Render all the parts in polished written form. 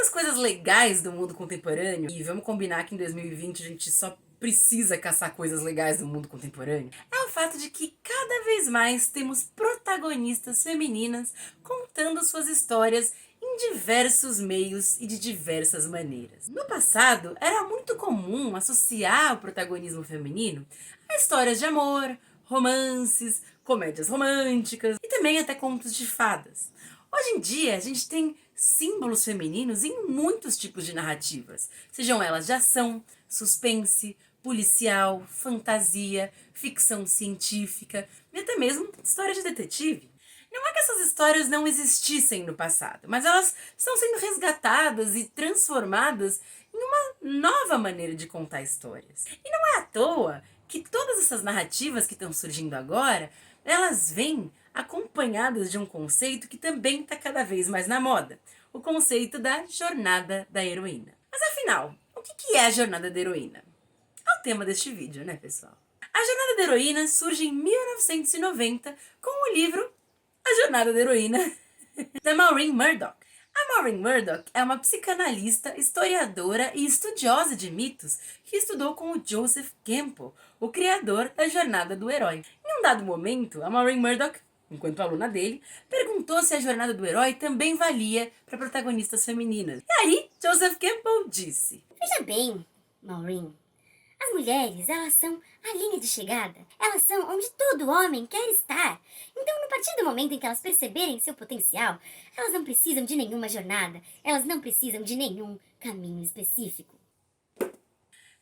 das coisas legais do mundo contemporâneo, e vamos combinar que em 2020 a gente só precisa caçar coisas legais do mundo contemporâneo, é o fato de que cada vez mais temos protagonistas femininas contando suas histórias em diversos meios e de diversas maneiras. No passado, era muito comum associar o protagonismo feminino a histórias de amor, romances, comédias românticas e também até contos de fadas. Hoje em dia, a gente tem símbolos femininos em muitos tipos de narrativas, sejam elas de ação, suspense, policial, fantasia, ficção científica e até mesmo história de detetive. Não é que essas histórias não existissem no passado, mas elas estão sendo resgatadas e transformadas em uma nova maneira de contar histórias. E não é à toa que todas essas narrativas que estão surgindo agora, elas vêm acompanhadas de um conceito que também está cada vez mais na moda, o conceito da jornada da heroína. Mas afinal, o que é a jornada da heroína? É o tema deste vídeo, né, pessoal? A jornada da heroína surge em 1990 com o livro A Jornada da Heroína, da Maureen Murdock. A Maureen Murdock é uma psicanalista, historiadora e estudiosa de mitos que estudou com o Joseph Campbell, o criador da Jornada do Herói. Em um dado momento, a Maureen Murdock, enquanto aluna dele, perguntou se a jornada do herói também valia para protagonistas femininas. E aí, Joseph Campbell disse: Veja bem, Maureen, as mulheres, elas são a linha de chegada. Elas são onde todo homem quer estar. Então, no partir do momento em que elas perceberem seu potencial, elas não precisam de nenhuma jornada. Elas não precisam de nenhum caminho específico.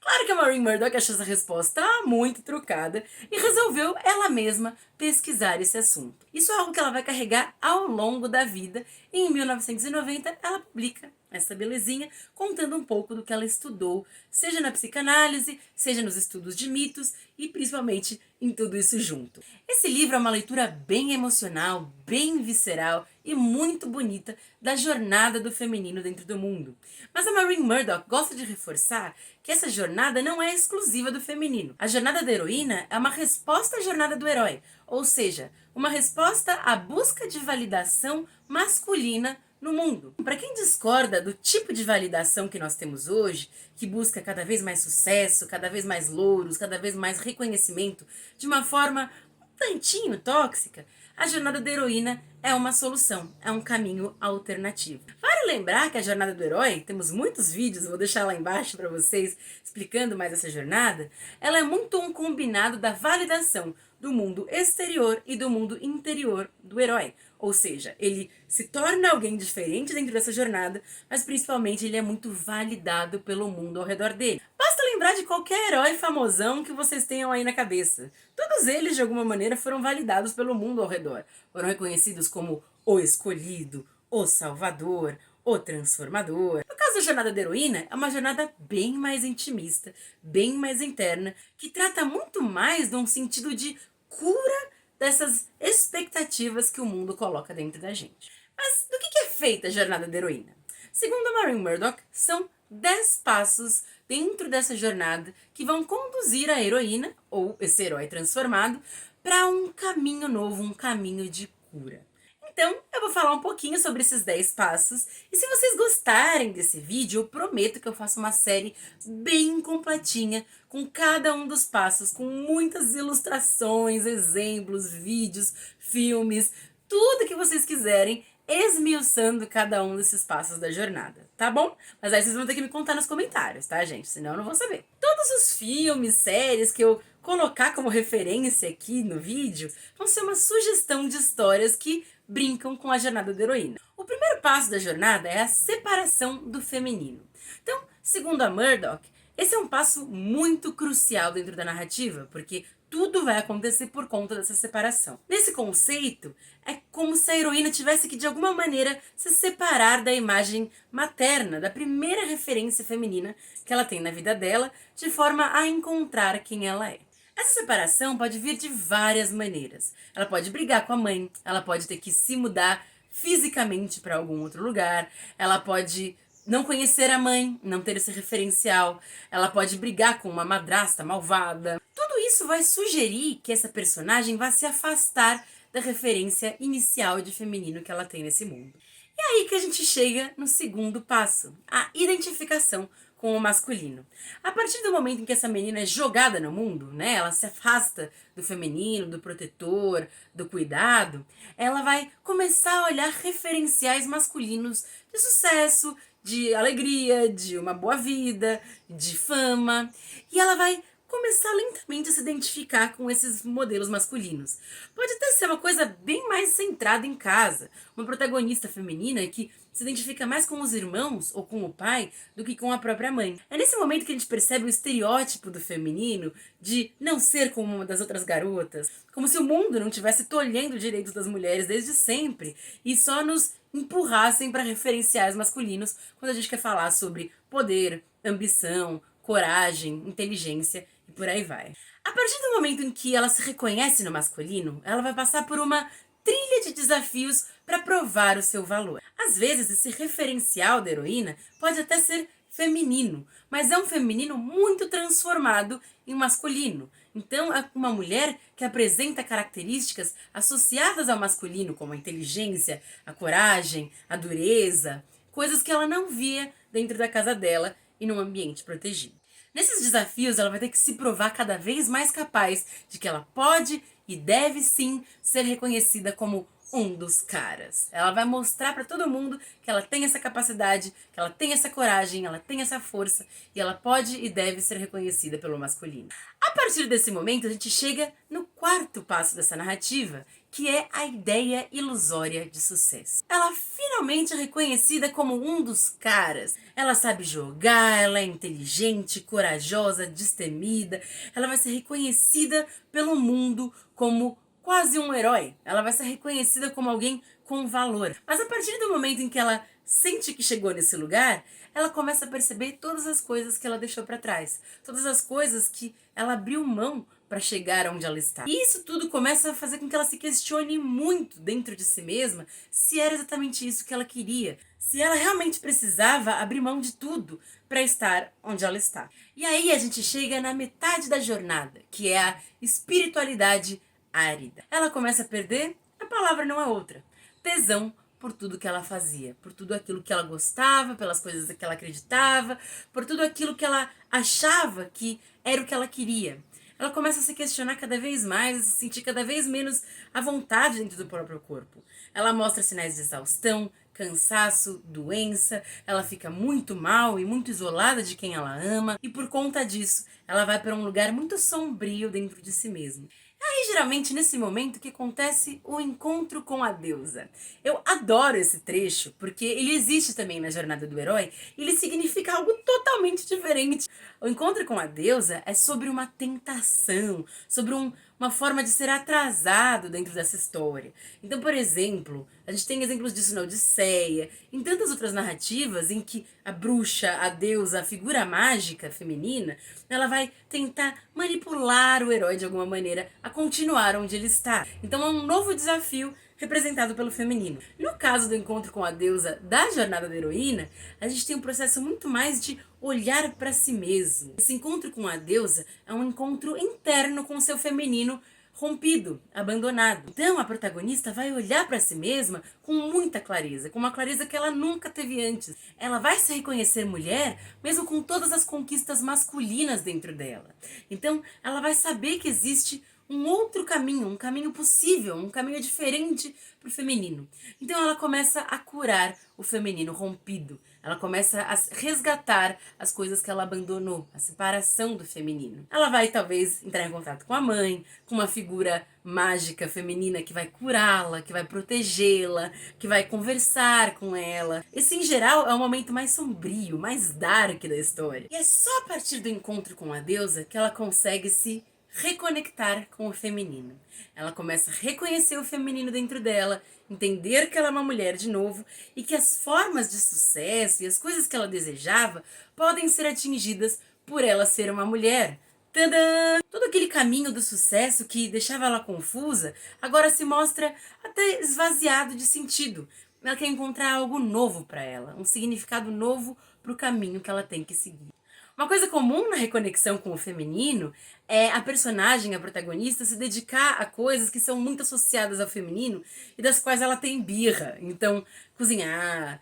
Claro que a Maureen Murdock achou essa resposta muito trucada e resolveu ela mesma pesquisar esse assunto. Isso é algo que ela vai carregar ao longo da vida e em 1990 ela publica essa belezinha contando um pouco do que ela estudou, seja na psicanálise, seja nos estudos de mitos e principalmente em tudo isso junto. Esse livro é uma leitura bem emocional, bem visceral e muito bonita da jornada do feminino dentro do mundo. Mas a Maureen Murdock gosta de reforçar que essa jornada não é exclusiva do feminino. A jornada da heroína é uma resposta à jornada do herói, ou seja, uma resposta à busca de validação masculina no mundo. Para quem discorda do tipo de validação que nós temos hoje, que busca cada vez mais sucesso, cada vez mais louros, cada vez mais reconhecimento, de uma forma um tantinho tóxica, a jornada da heroína é uma solução, é um caminho alternativo. Vale lembrar que a jornada do herói, temos muitos vídeos, vou deixar lá embaixo para vocês explicando mais essa jornada, ela é muito um combinado da validação do mundo exterior e do mundo interior do herói. Ou seja, ele se torna alguém diferente dentro dessa jornada, mas principalmente ele é muito validado pelo mundo ao redor dele. Basta lembrar de qualquer herói famosão que vocês tenham aí na cabeça. Todos eles, de alguma maneira, foram validados pelo mundo ao redor. Foram reconhecidos como o escolhido, o salvador, o transformador. No caso da jornada da heroína, é uma jornada bem mais intimista, bem mais interna, que trata muito mais de um sentido de cura dessas expectativas que o mundo coloca dentro da gente. Mas do que é feita a jornada da heroína? Segundo a Maureen Murdock, são 10 passos dentro dessa jornada que vão conduzir a heroína, ou esse herói transformado, para um caminho novo, um caminho de cura. Então, eu vou falar um pouquinho sobre esses 10 passos, e se vocês gostarem desse vídeo, eu prometo que eu faço uma série bem completinha, com cada um dos passos, com muitas ilustrações, exemplos, vídeos, filmes, tudo que vocês quiserem, esmiuçando cada um desses passos da jornada, tá bom? Mas aí vocês vão ter que me contar nos comentários, tá, gente? Senão eu não vou saber. Todos os filmes, séries que eu colocar como referência aqui no vídeo vão ser uma sugestão de histórias que brincam com a jornada da heroína. O primeiro passo da jornada é a separação do feminino. Então, segundo a Murdock, esse é um passo muito crucial dentro da narrativa, porque tudo vai acontecer por conta dessa separação. Nesse conceito, é como se a heroína tivesse que, de alguma maneira, se separar da imagem materna, da primeira referência feminina que ela tem na vida dela, de forma a encontrar quem ela é. Essa separação pode vir de várias maneiras. Ela pode brigar com a mãe, ela pode ter que se mudar fisicamente para algum outro lugar, ela pode não conhecer a mãe, não ter esse referencial, ela pode brigar com uma madrasta malvada. Tudo isso vai sugerir que essa personagem vá se afastar da referência inicial de feminino que ela tem nesse mundo. Aí que a gente chega no segundo passo, a identificação com o masculino. A partir do momento em que essa menina é jogada no mundo, né, ela se afasta do feminino, do protetor, do cuidado, ela vai começar a olhar referenciais masculinos de sucesso, de alegria, de uma boa vida, de fama, e ela vai começar lentamente a se identificar com esses modelos masculinos. Pode até ser uma coisa bem mais centrada em casa, uma protagonista feminina que se identifica mais com os irmãos ou com o pai do que com a própria mãe. É nesse momento que a gente percebe o estereótipo do feminino de não ser como uma das outras garotas, como se o mundo não tivesse tolhendo direitos das mulheres desde sempre e só nos empurrassem para referenciais masculinos quando a gente quer falar sobre poder, ambição, coragem, inteligência e por aí vai. A partir do momento em que ela se reconhece no masculino, ela vai passar por uma trilha de desafios para provar o seu valor. Às vezes, esse referencial da heroína pode até ser feminino, mas é um feminino muito transformado em masculino. Então, é uma mulher que apresenta características associadas ao masculino, como a inteligência, a coragem, a dureza, coisas que ela não via dentro da casa dela e num ambiente protegido. Nesses desafios, ela vai ter que se provar cada vez mais capaz de que ela pode e deve sim ser reconhecida como um dos caras. Ela vai mostrar para todo mundo que ela tem essa capacidade, que ela tem essa coragem, ela tem essa força e ela pode e deve ser reconhecida pelo masculino. A partir desse momento, a gente chega no quarto passo dessa narrativa, que é a ideia ilusória de sucesso. Ela finalmente é reconhecida como um dos caras. Ela sabe jogar, ela é inteligente, corajosa, destemida. Ela vai ser reconhecida pelo mundo como quase um herói. Ela vai ser reconhecida como alguém com valor. Mas a partir do momento em que ela sente que chegou nesse lugar, ela começa a perceber todas as coisas que ela deixou para trás, todas as coisas que ela abriu mão para chegar onde ela está. E isso tudo começa a fazer com que ela se questione muito dentro de si mesma se era exatamente isso que ela queria, se ela realmente precisava abrir mão de tudo para estar onde ela está. E aí a gente chega na metade da jornada, que é a espiritualidade árida. Ela começa a perder, a palavra não é outra, tesão por tudo que ela fazia, por tudo aquilo que ela gostava, pelas coisas que ela acreditava, por tudo aquilo que ela achava que era o que ela queria. Ela começa a se questionar cada vez mais, a se sentir cada vez menos à vontade dentro do próprio corpo. Ela mostra sinais de exaustão, cansaço, doença, ela fica muito mal e muito isolada de quem ela ama, e por conta disso, ela vai para um lugar muito sombrio dentro de si mesma. Aí, geralmente, nesse momento que acontece o encontro com a deusa. Eu adoro esse trecho, porque ele existe também na jornada do herói, e ele significa algo totalmente diferente. O encontro com a deusa é sobre uma tentação, sobre uma forma de ser atrasado dentro dessa história. Então, por exemplo, a gente tem exemplos disso na Odisseia, em tantas outras narrativas em que a bruxa, a deusa, a figura mágica feminina, ela vai tentar manipular o herói de alguma maneira a continuar onde ele está. Então é um novo desafio representado pelo feminino. No caso do encontro com a deusa da jornada da heroína, a gente tem um processo muito mais de olhar para si mesmo. Esse encontro com a deusa é um encontro interno com o seu feminino rompido, abandonado. Então a protagonista vai olhar para si mesma com muita clareza, com uma clareza que ela nunca teve antes. Ela vai se reconhecer mulher, mesmo com todas as conquistas masculinas dentro dela. Então ela vai saber que existe um outro caminho, um caminho possível, um caminho diferente para o feminino. Então ela começa a curar o feminino rompido. Ela começa a resgatar as coisas que ela abandonou, a separação do feminino. Ela vai talvez entrar em contato com a mãe, com uma figura mágica feminina que vai curá-la, que vai protegê-la, que vai conversar com ela. Esse, em geral, é o momento mais sombrio, mais dark da história. E é só a partir do encontro com a deusa que ela consegue se reconectar com o feminino. Ela começa a reconhecer o feminino dentro dela, entender que ela é uma mulher de novo e que as formas de sucesso e as coisas que ela desejava podem ser atingidas por ela ser uma mulher. Tadã! Todo aquele caminho do sucesso que deixava ela confusa agora se mostra até esvaziado de sentido. Ela quer encontrar algo novo para ela, um significado novo para o caminho que ela tem que seguir. Uma coisa comum na reconexão com o feminino é a personagem, a protagonista, se dedicar a coisas que são muito associadas ao feminino e das quais ela tem birra. Então, cozinhar,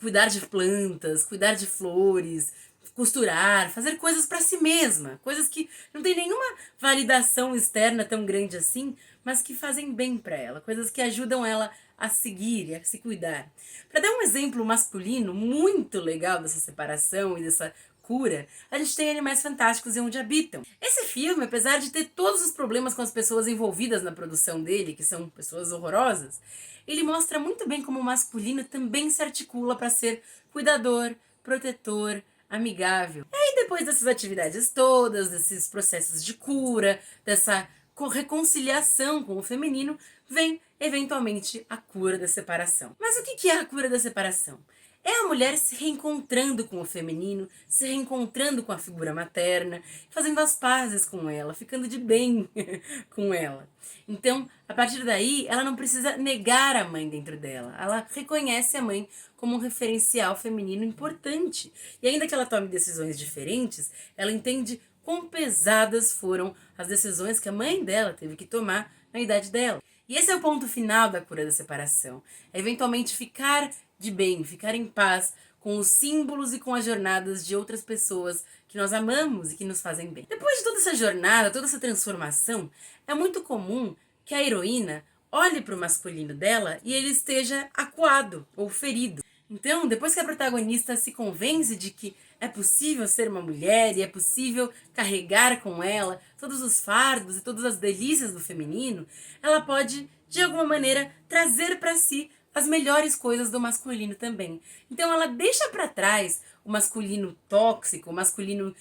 cuidar de plantas, cuidar de flores, costurar, fazer coisas para si mesma, coisas que não tem nenhuma validação externa tão grande assim, mas que fazem bem para ela, coisas que ajudam ela a seguir, a se cuidar. Para dar um exemplo masculino muito legal dessa separação e dessa cura, a gente tem Animais Fantásticos e Onde Habitam. Esse filme, apesar de ter todos os problemas com as pessoas envolvidas na produção dele, que são pessoas horrorosas, ele mostra muito bem como o masculino também se articula para ser cuidador, protetor, amigável. E aí, depois dessas atividades todas, desses processos de cura, dessa reconciliação com o feminino, vem eventualmente a cura da separação. Mas o que é a cura da separação? É a mulher se reencontrando com o feminino, se reencontrando com a figura materna, fazendo as pazes com ela, ficando de bem com ela. Então, a partir daí, ela não precisa negar a mãe dentro dela. Ela reconhece a mãe como um referencial feminino importante. E ainda que ela tome decisões diferentes, ela entende quão pesadas foram as decisões que a mãe dela teve que tomar na idade dela. E esse é o ponto final da cura da separação. É eventualmente ficar de bem, ficar em paz com os símbolos e com as jornadas de outras pessoas que nós amamos e que nos fazem bem. Depois de toda essa jornada, toda essa transformação, é muito comum que a heroína olhe para o masculino dela e ele esteja acuado ou ferido. Então, depois que a protagonista se convence de que é possível ser uma mulher e é possível carregar com ela todos os fardos e todas as delícias do feminino, ela pode, de alguma maneira, trazer para si as melhores coisas do masculino também. Então ela deixa para trás o masculino tóxico, o masculino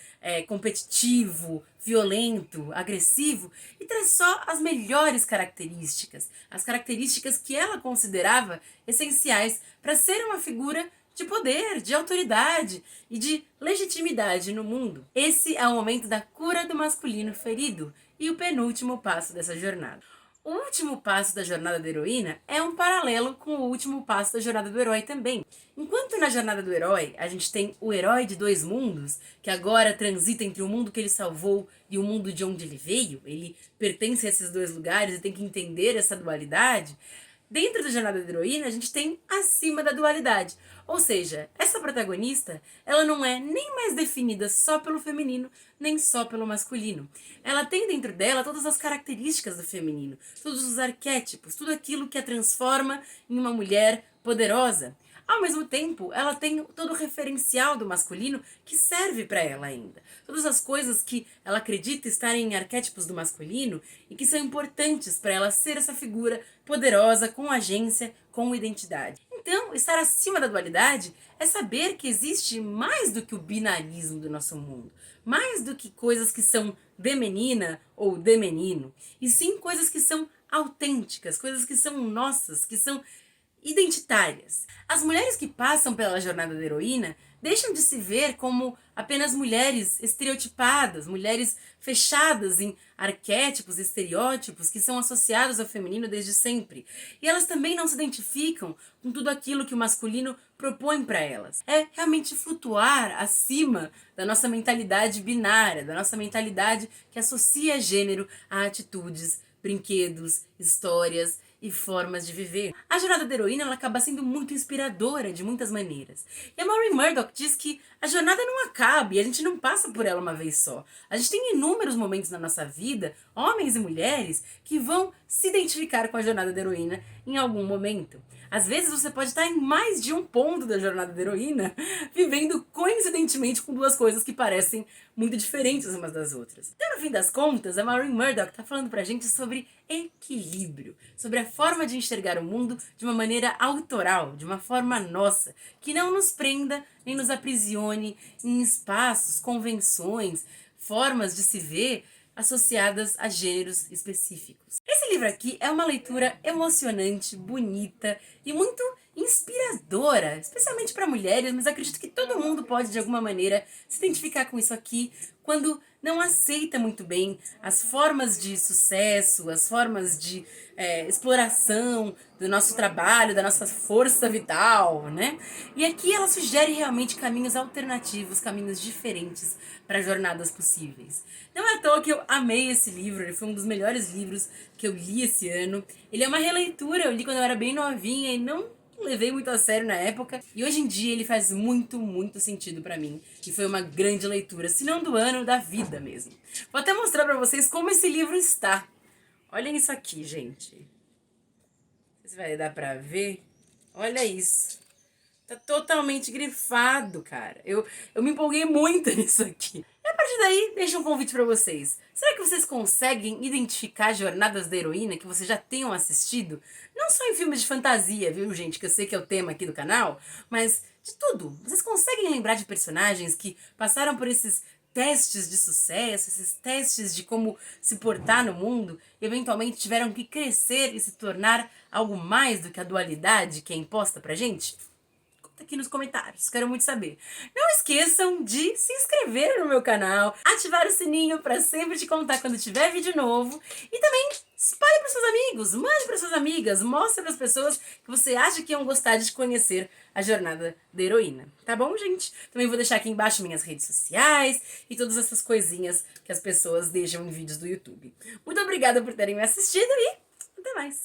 competitivo, violento, agressivo, e traz só as melhores características, as características que ela considerava essenciais para ser uma figura de poder, de autoridade e de legitimidade no mundo. Esse é o momento da cura do masculino ferido e o penúltimo passo dessa jornada. O último passo da jornada da heroína é um paralelo com o último passo da jornada do herói também. Enquanto na jornada do herói a gente tem o herói de dois mundos, que agora transita entre o mundo que ele salvou e o mundo de onde ele veio, ele pertence a esses dois lugares e tem que entender essa dualidade. Dentro da jornada da heroína, a gente tem acima da dualidade. Ou seja, essa protagonista, ela não é nem mais definida só pelo feminino, nem só pelo masculino. Ela tem dentro dela todas as características do feminino, todos os arquétipos, tudo aquilo que a transforma em uma mulher poderosa. Ao mesmo tempo, ela tem todo o referencial do masculino que serve para ela ainda. Todas as coisas que ela acredita estarem em arquétipos do masculino e que são importantes para ela ser essa figura poderosa, com agência, com identidade. Então, estar acima da dualidade é saber que existe mais do que o binarismo do nosso mundo. Mais do que coisas que são de menina ou de menino. E sim coisas que são autênticas, coisas que são nossas, que são identitárias. As mulheres que passam pela jornada da heroína deixam de se ver como apenas mulheres estereotipadas, mulheres fechadas em arquétipos, estereótipos que são associados ao feminino desde sempre. E elas também não se identificam com tudo aquilo que o masculino propõe para elas. É realmente flutuar acima da nossa mentalidade binária, da nossa mentalidade que associa gênero a atitudes, brinquedos, histórias e formas de viver. A jornada da heroína ela acaba sendo muito inspiradora de muitas maneiras. E a Maureen Murdock diz que a jornada não acaba e a gente não passa por ela uma vez só. A gente tem inúmeros momentos na nossa vida, homens e mulheres, que vão se identificar com a jornada da heroína em algum momento. Às vezes você pode estar em mais de um ponto da jornada da heroína, vivendo coincidentemente com duas coisas que parecem muito diferentes umas das outras. Então, no fim das contas, a Maureen Murdock está falando pra gente sobre equilíbrio, sobre a forma de enxergar o mundo de uma maneira autoral, de uma forma nossa, que não nos prenda nem nos aprisione em espaços, convenções, formas de se ver associadas a gêneros específicos. Esse livro aqui é uma leitura emocionante, bonita e muito inspiradora, especialmente para mulheres, mas acredito que todo mundo pode, de alguma maneira, se identificar com isso aqui, quando não aceita muito bem as formas de sucesso, as formas de exploração do nosso trabalho, da nossa força vital, né? E aqui ela sugere realmente caminhos alternativos, caminhos diferentes para jornadas possíveis. Não é à toa que eu amei esse livro, ele foi um dos melhores livros que eu li esse ano. Ele é uma releitura, eu li quando eu era bem novinha e não levei muito a sério na época, e hoje em dia ele faz muito, muito sentido pra mim, e foi uma grande leitura, se não do ano, da vida mesmo. Vou até mostrar pra vocês como esse livro está. Olhem isso aqui, gente. Não sei se vai dar pra ver. Olha isso. Tá totalmente grifado, cara. Eu me empolguei muito nisso aqui. E a partir daí, deixo um convite pra vocês. Será que vocês conseguem identificar jornadas da heroína que vocês já tenham assistido? Não só em filmes de fantasia, viu, gente? Que eu sei que é o tema aqui do canal, mas de tudo. Vocês conseguem lembrar de personagens que passaram por esses testes de sucesso, esses testes de como se portar no mundo, e eventualmente tiveram que crescer e se tornar algo mais do que a dualidade que é imposta pra gente? Aqui nos comentários, quero muito saber. Não esqueçam de se inscrever no meu canal, ativar o sininho para sempre te contar quando tiver vídeo novo e também espalhe para seus amigos, mande para suas amigas, mostre para as pessoas que você acha que iam gostar de conhecer a jornada da heroína, tá bom, gente? Também vou deixar aqui embaixo minhas redes sociais e todas essas coisinhas que as pessoas deixam em vídeos do YouTube. Muito obrigada por terem me assistido e até mais!